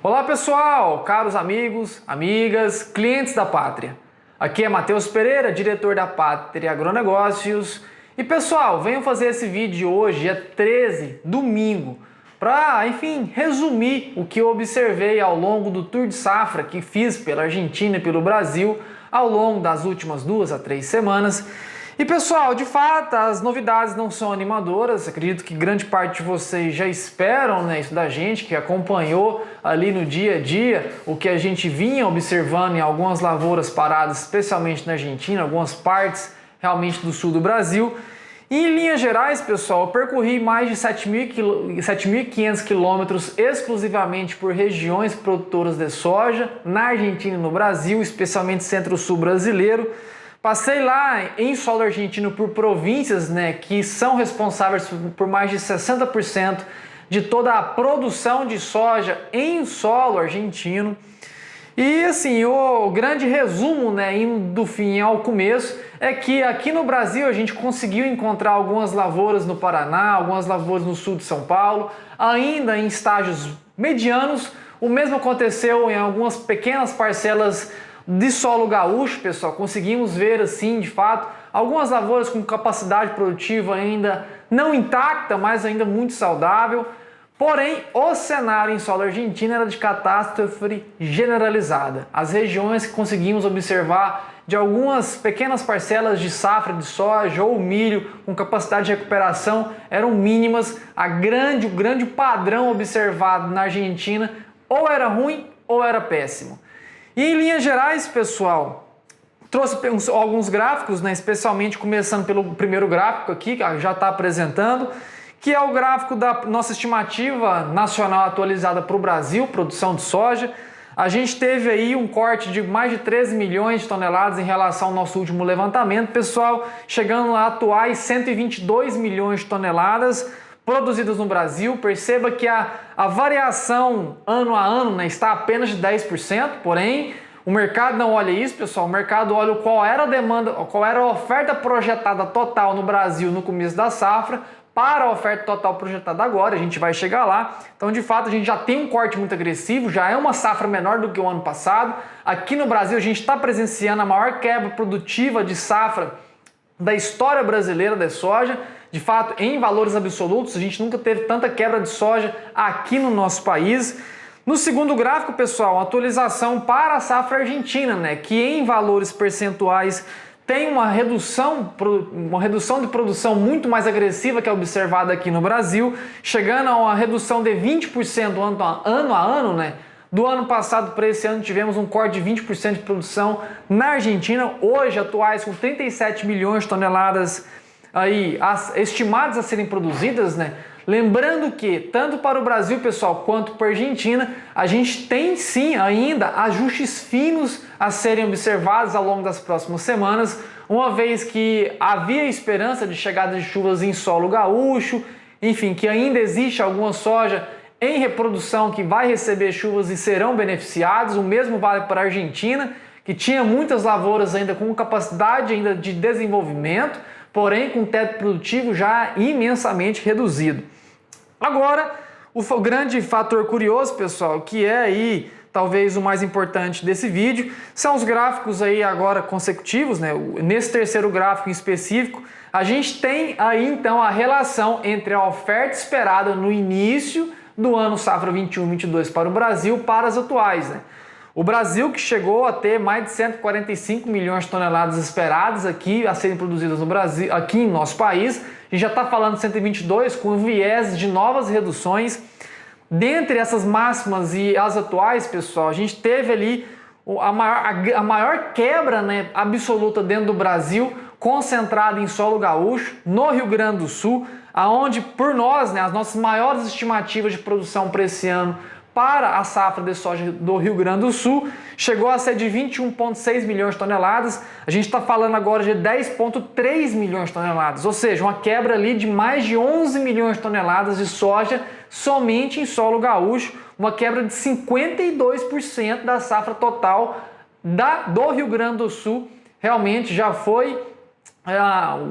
Olá pessoal, caros amigos, amigas, clientes da Pátria. Aqui é Matheus Pereira, diretor da Pátria Agronegócios. E pessoal, venho fazer esse vídeo hoje, dia 13, domingo, para, resumir o que eu observei ao longo do tour de safra que fiz pela Argentina e pelo Brasil ao longo das últimas 2 a 3 semanas. E pessoal, de fato, as novidades não são animadoras. Acredito que grande parte de vocês já esperam, isso da gente, que acompanhou ali no dia a dia o que a gente vinha observando em algumas lavouras paradas, especialmente na Argentina, algumas partes realmente do sul do Brasil. E em linhas gerais, pessoal, eu percorri mais de 7.500 quilômetros exclusivamente por regiões produtoras de soja, na Argentina e no Brasil, especialmente centro-sul brasileiro. Passei lá em solo argentino por províncias, que são responsáveis por mais de 60% de toda a produção de soja em solo argentino. E assim, o grande resumo, indo do fim ao começo, é que aqui no Brasil a gente conseguiu encontrar algumas lavouras no Paraná, algumas lavouras no sul de São Paulo, ainda em estágios medianos. O mesmo aconteceu em algumas pequenas parcelas de solo gaúcho, pessoal. Conseguimos ver assim, de fato, algumas lavouras com capacidade produtiva ainda não intacta, mas ainda muito saudável. Porém, o cenário em solo argentino era de catástrofe generalizada. As regiões que conseguimos observar de algumas pequenas parcelas de safra de soja ou milho com capacidade de recuperação eram mínimas. O grande padrão observado na Argentina ou era ruim ou era péssimo. E em linhas gerais, pessoal, trouxe alguns gráficos, especialmente começando pelo primeiro gráfico aqui, que já está apresentando, que é o gráfico da nossa estimativa nacional atualizada para o Brasil, produção de soja. A gente teve aí um corte de mais de 13 milhões de toneladas em relação ao nosso último levantamento, pessoal, chegando a atuais 122 milhões de toneladas produzidas no Brasil. Perceba que a variação ano a ano está apenas de 10%, porém o mercado não olha isso, pessoal. O mercado olha qual era a demanda, qual era a oferta projetada total no Brasil no começo da safra para a oferta total projetada agora. A gente vai chegar lá. Então, de fato, a gente já tem um corte muito agressivo, já é uma safra menor do que o ano passado. Aqui no Brasil a gente está presenciando a maior quebra produtiva de safra da história brasileira de soja. De fato, em valores absolutos, a gente nunca teve tanta quebra de soja aqui no nosso país. No segundo gráfico, pessoal, atualização para a safra argentina, que em valores percentuais tem uma redução de produção muito mais agressiva que é observada aqui no Brasil, chegando a uma redução de 20% ano a ano, Do ano passado para esse ano tivemos um corte de 20% de produção na Argentina, hoje atuais com 37 milhões de toneladas aí estimadas a serem produzidas, Lembrando que tanto para o Brasil, pessoal, quanto para a Argentina, a gente tem sim ainda ajustes finos a serem observados ao longo das próximas semanas, uma vez que havia esperança de chegada de chuvas em solo gaúcho, que ainda existe alguma soja em reprodução que vai receber chuvas e serão beneficiados. O mesmo vale para a Argentina, que tinha muitas lavouras ainda com capacidade ainda de desenvolvimento, porém com teto produtivo já imensamente reduzido. Agora, o grande fator curioso, pessoal, que é aí talvez o mais importante desse vídeo, são os gráficos aí agora consecutivos, Nesse terceiro gráfico em específico, a gente tem aí então a relação entre a oferta esperada no início do ano safra 21/22 para o Brasil para as atuais, O Brasil, que chegou a ter mais de 145 milhões de toneladas esperadas aqui a serem produzidas no Brasil, aqui em nosso país, a gente já está falando de 122 com viés de novas reduções. Dentre essas máximas e as atuais, pessoal, a gente teve ali a maior quebra absoluta dentro do Brasil, concentrada em solo gaúcho, no Rio Grande do Sul, aonde por nós, as nossas maiores estimativas de produção para esse ano para a safra de soja do Rio Grande do Sul chegou a ser de 21,6 milhões de toneladas. A gente está falando agora de 10,3 milhões de toneladas, ou seja, uma quebra ali de mais de 11 milhões de toneladas de soja somente em solo gaúcho, uma quebra de 52% da safra total do Rio Grande do Sul. Realmente já foi,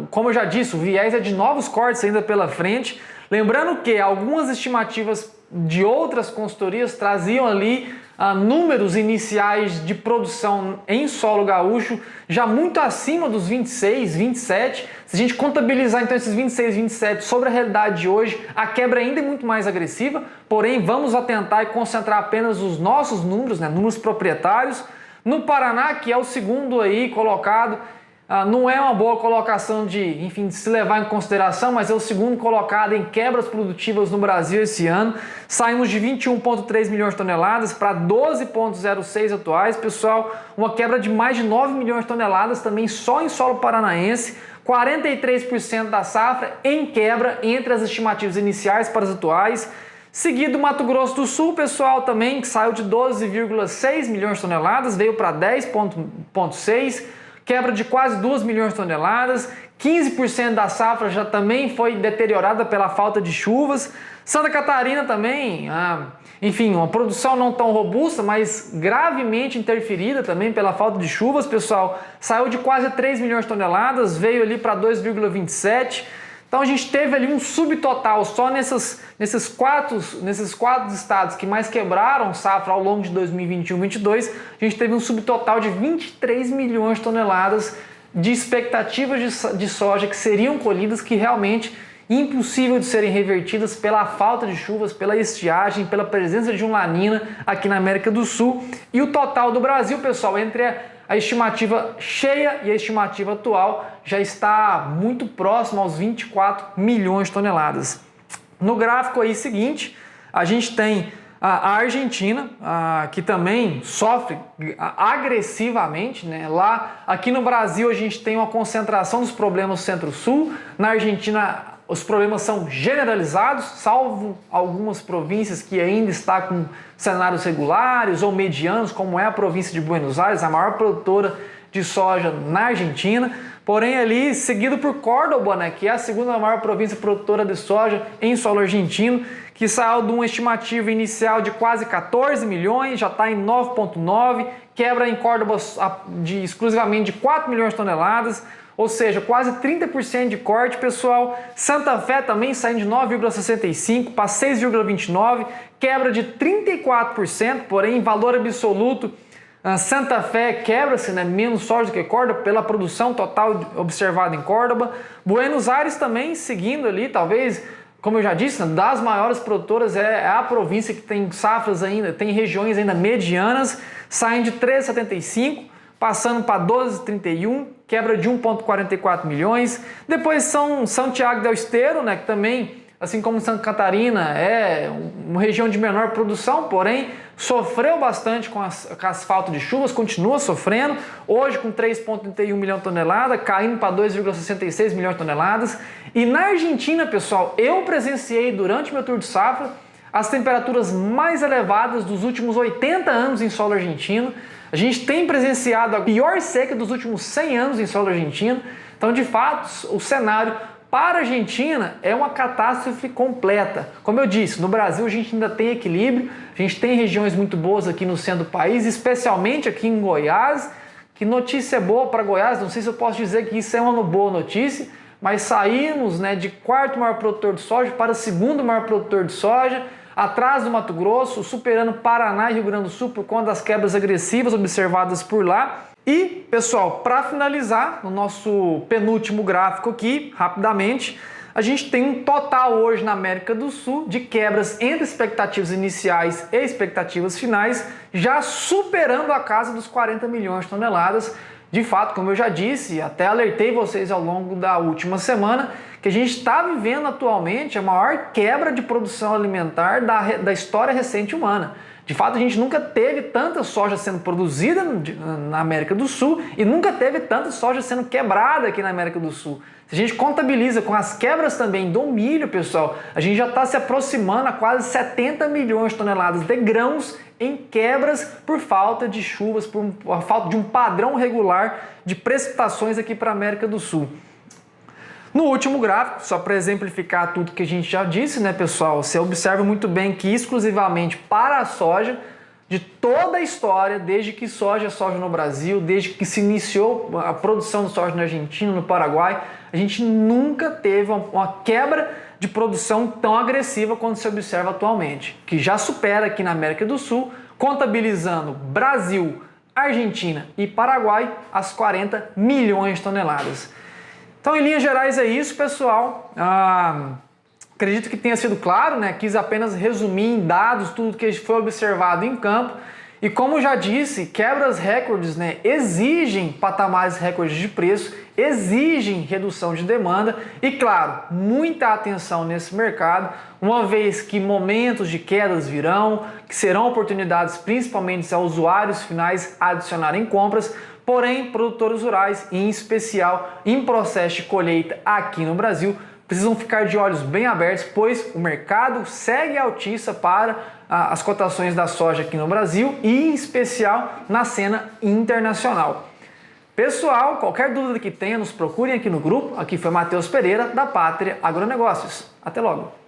como eu já disse, o viés é de novos cortes ainda pela frente. Lembrando que algumas estimativas de outras consultorias traziam ali números iniciais de produção em solo gaúcho já muito acima dos 26, 27. Se a gente contabilizar então esses 26, 27 sobre a realidade de hoje, a quebra ainda é muito mais agressiva, porém vamos atentar e concentrar apenas os nossos números, né, números proprietários. No Paraná, que é o segundo aí colocado, não é uma boa colocação de se levar em consideração, mas é o segundo colocado em quebras produtivas no Brasil esse ano. Saímos de 21,3 milhões de toneladas para 12,06 atuais. Pessoal, uma quebra de mais de 9 milhões de toneladas também só em solo paranaense. 43% da safra em quebra entre as estimativas iniciais para as atuais. Seguido Mato Grosso do Sul, pessoal, também que saiu de 12,6 milhões de toneladas, veio para 10,6, quebra de quase 2 milhões de toneladas, 15% da safra já também foi deteriorada pela falta de chuvas. Santa Catarina também, uma produção não tão robusta, mas gravemente interferida também pela falta de chuvas, pessoal. Saiu de quase 3 milhões de toneladas, veio ali para 2,27. Então a gente teve ali um subtotal só nesses quatro estados que mais quebraram safra ao longo de 2021-22, a gente teve um subtotal de 23 milhões de toneladas de expectativas de soja que seriam colhidas, que realmente impossível de serem revertidas pela falta de chuvas, pela estiagem, pela presença de um La Niña aqui na América do Sul. E o total do Brasil, pessoal, entre a estimativa cheia e a estimativa atual já está muito próximo aos 24 milhões de toneladas. No gráfico aí seguinte, a gente tem a Argentina, que também sofre agressivamente, né? Aqui no Brasil a gente tem uma concentração dos problemas centro-sul. Na Argentina os problemas são generalizados, salvo algumas províncias que ainda estão com cenários regulares ou medianos, como é a província de Buenos Aires, a maior produtora de soja na Argentina. Porém ali, seguido por Córdoba, né, que é a segunda maior província produtora de soja em solo argentino, que saiu de uma estimativa inicial de quase 14 milhões, já está em 9,9, quebra em Córdoba exclusivamente de 4 milhões de toneladas, ou seja, quase 30% de corte, pessoal. Santa Fé também saindo de 9,65 para 6,29, quebra de 34%, porém em valor absoluto, Santa Fé quebra-se, né, menos soja do que Córdoba pela produção total observada em Córdoba. Buenos Aires também seguindo ali, talvez, como eu já disse, né, das maiores produtoras é a província que tem safras ainda, tem regiões ainda medianas, saem de 13,75, passando para 12,31, quebra de 1,44 milhões. Depois São Tiago del Estero, né, que também, assim como Santa Catarina, é uma região de menor produção, porém sofreu bastante com as faltas de chuvas, continua sofrendo, hoje com 3,31 milhão de toneladas, caindo para 2,66 milhões de toneladas. E na Argentina, pessoal, eu presenciei durante meu tour de safra as temperaturas mais elevadas dos últimos 80 anos em solo argentino. A gente tem presenciado a pior seca dos últimos 100 anos em solo argentino. Então, de fato, o cenário para a Argentina é uma catástrofe completa. Como eu disse, no Brasil a gente ainda tem equilíbrio, a gente tem regiões muito boas aqui no centro do país, especialmente aqui em Goiás. Que notícia boa para Goiás, não sei se eu posso dizer que isso é uma boa notícia, mas saímos, né, de quarto maior produtor de soja para segundo maior produtor de soja, atrás do Mato Grosso, superando Paraná e Rio Grande do Sul por conta das quebras agressivas observadas por lá. E, pessoal, para finalizar, no nosso penúltimo gráfico aqui, rapidamente, a gente tem um total hoje na América do Sul de quebras entre expectativas iniciais e expectativas finais, já superando a casa dos 40 milhões de toneladas. De fato, como eu já disse, até alertei vocês ao longo da última semana, que a gente está vivendo atualmente a maior quebra de produção alimentar da história recente humana. De fato, a gente nunca teve tanta soja sendo produzida na América do Sul e nunca teve tanta soja sendo quebrada aqui na América do Sul. Se a gente contabiliza com as quebras também do milho, pessoal, a gente já está se aproximando a quase 70 milhões de toneladas de grãos em quebras por falta de chuvas, por falta de um padrão regular de precipitações aqui para a América do Sul. No último gráfico, só para exemplificar tudo que a gente já disse, né, pessoal? Você observa muito bem que exclusivamente para a soja, de toda a história, desde que soja é soja no Brasil, desde que se iniciou a produção de soja na Argentina, no Paraguai, a gente nunca teve uma quebra de produção tão agressiva quanto se observa atualmente, que já supera aqui na América do Sul, contabilizando Brasil, Argentina e Paraguai as 40 milhões de toneladas. Então, em linhas gerais é isso, pessoal. Acredito que tenha sido claro, né? Quis apenas resumir em dados tudo que foi observado em campo. E como já disse, quebras recordes, né, exigem patamares recordes de preço, exigem redução de demanda e, claro, muita atenção nesse mercado, uma vez que momentos de quedas virão, que serão oportunidades principalmente aos usuários finais adicionarem compras, porém, produtores rurais, em especial em processo de colheita aqui no Brasil, precisam ficar de olhos bem abertos, pois o mercado segue altíssimo para as cotações da soja aqui no Brasil e, em especial, na cena internacional. Pessoal, qualquer dúvida que tenha, nos procurem aqui no grupo. Aqui foi Matheus Pereira, da Pátria Agronegócios. Até logo!